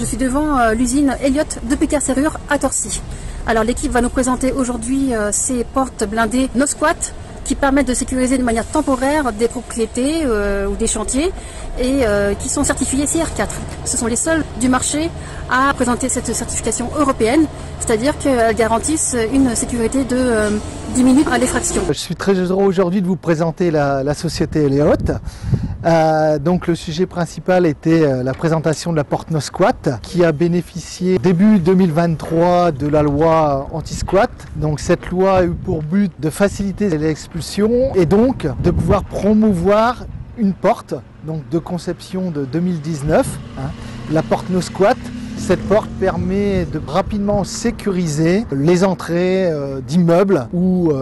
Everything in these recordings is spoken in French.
Je suis devant l'usine Elliott de Pécard Serrure à Torcy. Alors l'équipe va nous présenter aujourd'hui ces portes blindées no squat qui permettent de sécuriser de manière temporaire des propriétés ou des chantiers et qui sont certifiées CR4. Ce sont les seuls du marché à présenter cette certification européenne, c'est-à-dire qu'elles garantissent une sécurité de 10 minutes à l'effraction. Je suis très heureux aujourd'hui de vous présenter la société Elliott. Donc le sujet principal était la présentation de la porte no squat qui a bénéficié début 2023 de la loi anti-squat. Donc cette loi a eu pour but de faciliter l'expulsion et donc de pouvoir promouvoir une porte donc de conception de 2019, la porte no squat. Cette porte permet de rapidement sécuriser les entrées d'immeubles ou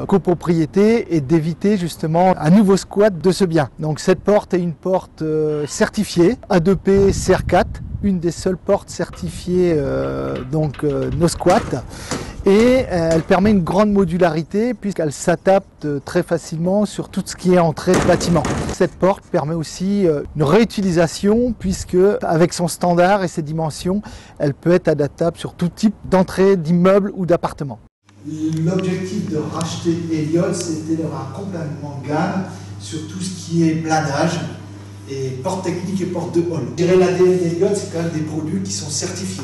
copropriétés et d'éviter justement un nouveau squat de ce bien. Donc cette porte est une porte certifiée A2P CR4, une des seules portes certifiées no squat. Et elle permet une grande modularité puisqu'elle s'adapte très facilement sur tout ce qui est entrée de bâtiment. Cette porte permet aussi une réutilisation puisque avec son standard et ses dimensions, elle peut être adaptable sur tout type d'entrée d'immeuble ou d'appartement. L'objectif de racheter Elliott, c'était d'avoir complètement gamme sur tout ce qui est blindage et porte technique et porte de hall. Je dirais l'ADN d'Elliott, c'est quand même des produits qui sont certifiés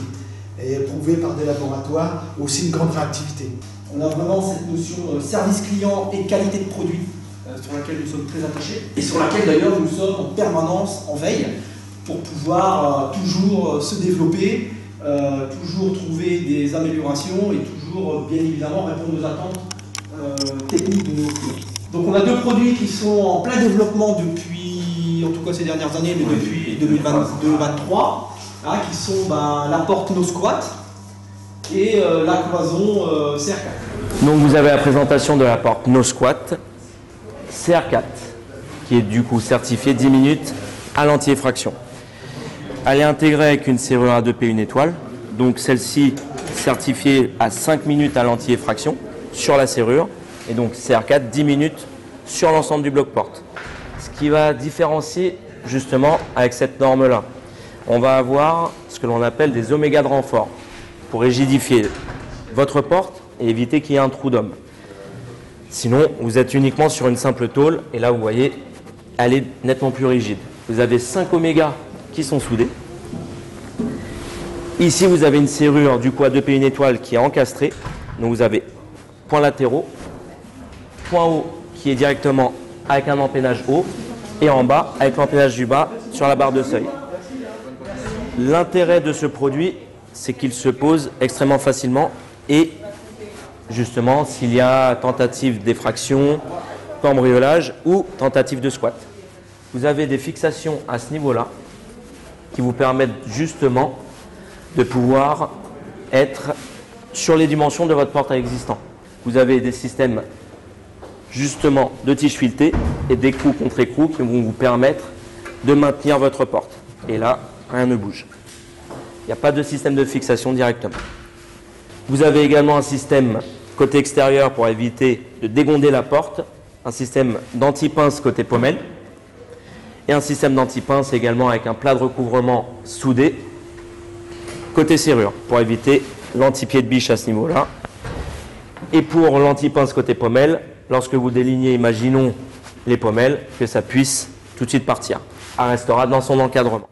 et prouvés par des laboratoires, aussi une grande réactivité. On a vraiment cette notion service client et qualité de produit sur laquelle nous sommes très attachés et sur laquelle d'ailleurs nous sommes en permanence en veille pour pouvoir toujours se développer, toujours trouver des améliorations et toujours bien évidemment répondre aux attentes techniques de nos clients. Donc on a deux produits qui sont en plein développement depuis, en tout cas ces dernières années, mais depuis 2023. Qui sont la porte no squat et la cloison CR4. Donc vous avez la présentation de la porte no squat CR4 qui est du coup certifiée 10 minutes à l'anti-effraction. Elle est intégrée avec une serrure A2P 1 étoile, donc celle-ci certifiée à 5 minutes à l'anti-effraction sur la serrure et donc CR4 10 minutes sur l'ensemble du bloc porte. Ce qui va différencier justement avec cette norme-là. On va avoir ce que l'on appelle des oméga de renfort pour rigidifier votre porte et éviter qu'il y ait un trou d'homme. Sinon, vous êtes uniquement sur une simple tôle et là, vous voyez, elle est nettement plus rigide. Vous avez 5 oméga qui sont soudés. Ici, vous avez une serrure du coup A2P 1 étoile qui est encastrée. Donc, vous avez points latéraux, point haut qui est directement avec un empennage haut et en bas avec l'empennage du bas sur la barre de seuil. L'intérêt de ce produit, c'est qu'il se pose extrêmement facilement et justement s'il y a tentative d'effraction, cambriolage ou tentative de squat. Vous avez des fixations à ce niveau-là qui vous permettent justement de pouvoir être sur les dimensions de votre portail existant. Vous avez des systèmes justement de tige filetée et d'écrou contre écrou qui vont vous permettre de maintenir votre porte. Et là, rien ne bouge. Il n'y a pas de système de fixation directement. Vous avez également un système côté extérieur pour éviter de dégonder la porte, un système d'anti-pince côté pommelle et un système d'anti-pince également avec un plat de recouvrement soudé côté serrure pour éviter l'anti-pied de biche à ce niveau-là. Et pour l'anti-pince côté pommelle, lorsque vous délignez, imaginons les pommelles, que ça puisse tout de suite partir. Elle restera dans son encadrement.